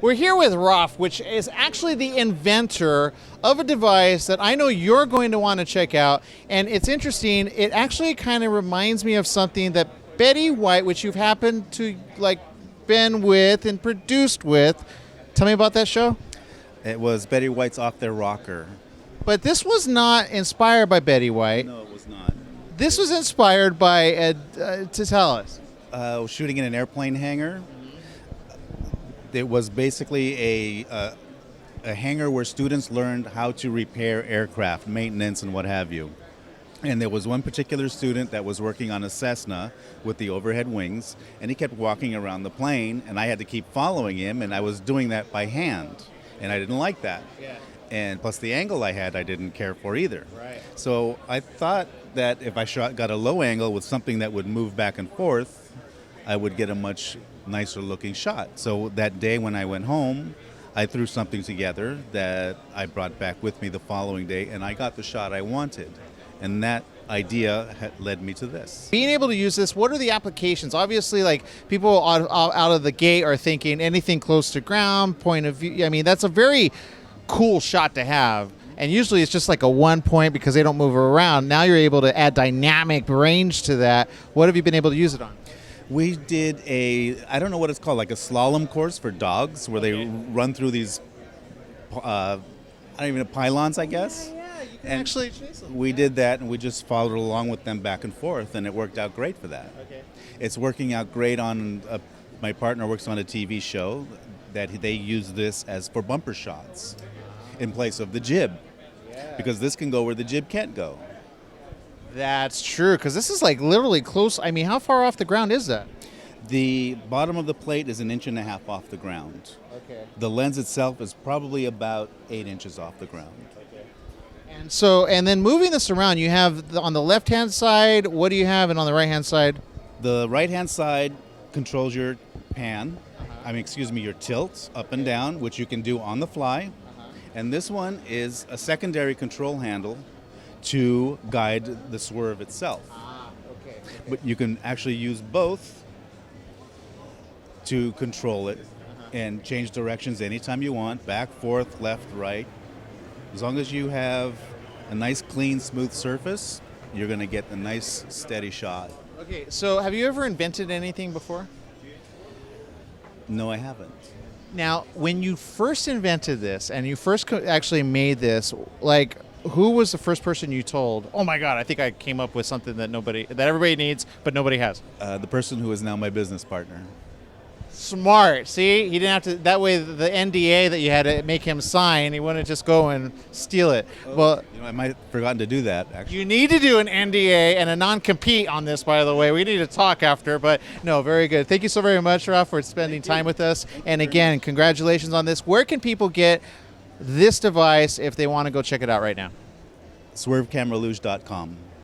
We're here with Ruff, which is actually the inventor of a device that I know you're going to want to check out. And it's interesting. It actually kind of reminds me of something that Betty White, which you've happened to been with and produced with. Tell me about that show. It was Betty White's Off Their Rocker. But this was not inspired by Betty White. No, it was not. This was inspired by to tell us. Shooting in an airplane hangar. It was basically a hangar where students learned how to repair aircraft, maintenance, and what have you. And there was one particular student that was working on a Cessna with the overhead wings, and he kept walking around the plane, and I had to keep following him, and I was doing that by hand, and I didn't like that. Yeah. And plus the angle I had, I didn't care for either. Right. So I thought that if I got a low angle with something that would move back and forth, I would get a much nicer looking shot. So that day when I went home, I threw something together that I brought back with me the following day, and I got the shot I wanted. And that idea led me to this. Being able to use this, what are the applications? Obviously, people out of the gate are thinking anything close to ground, point of view. I mean, that's a very cool shot to have. And usually it's just like a 1 point because they don't move around. Now you're able to add dynamic range to that. What have you been able to use it on? We did I don't know what it's called, like a slalom course for dogs where they run through these, pylons, I guess. Yeah, you can And actually chase them. We did that, and we just followed along with them back and forth, and it worked out great for that. Okay. It's working out great on, my partner works on a TV show that they use this as for bumper shots in place of the jib. Yeah. Because this can go where the jib can't go. That's true, because this is literally close. I mean, how far off the ground is that? The bottom of the plate is 1.5 inches off the ground. Okay. The lens itself is probably about 8 inches off the ground. And then moving this around, you have on the left-hand side, what do you have? And on the right-hand side? The right-hand side controls your pan, your tilt up and down, which you can do on the fly. And this one is a secondary control handle to guide the swerve itself. Okay. But you can actually use both to control it and change directions anytime you want, back, forth, left, right. As long as you have a nice, clean, smooth surface, you're going to get a nice, steady shot. Okay, so have you ever invented anything before? No, I haven't. Now, when you first invented this and you first actually made this, who was the first person you told, oh my God, I think I came up with something that everybody needs, but nobody has? The person who is now my business partner. Smart. See, he didn't have to. That way, the NDA that you had to make him sign, he wouldn't just go and steal it. Well, I might have forgotten to do that, actually. you need to do an NDA and a non-compete on this, by the way. We need to talk after, but no, very good. Thank you so very much, Ralph, for spending time with us. And again, congratulations on this. Where can people get this device if they want to go check it out right now? SwerveCameraLuge.com.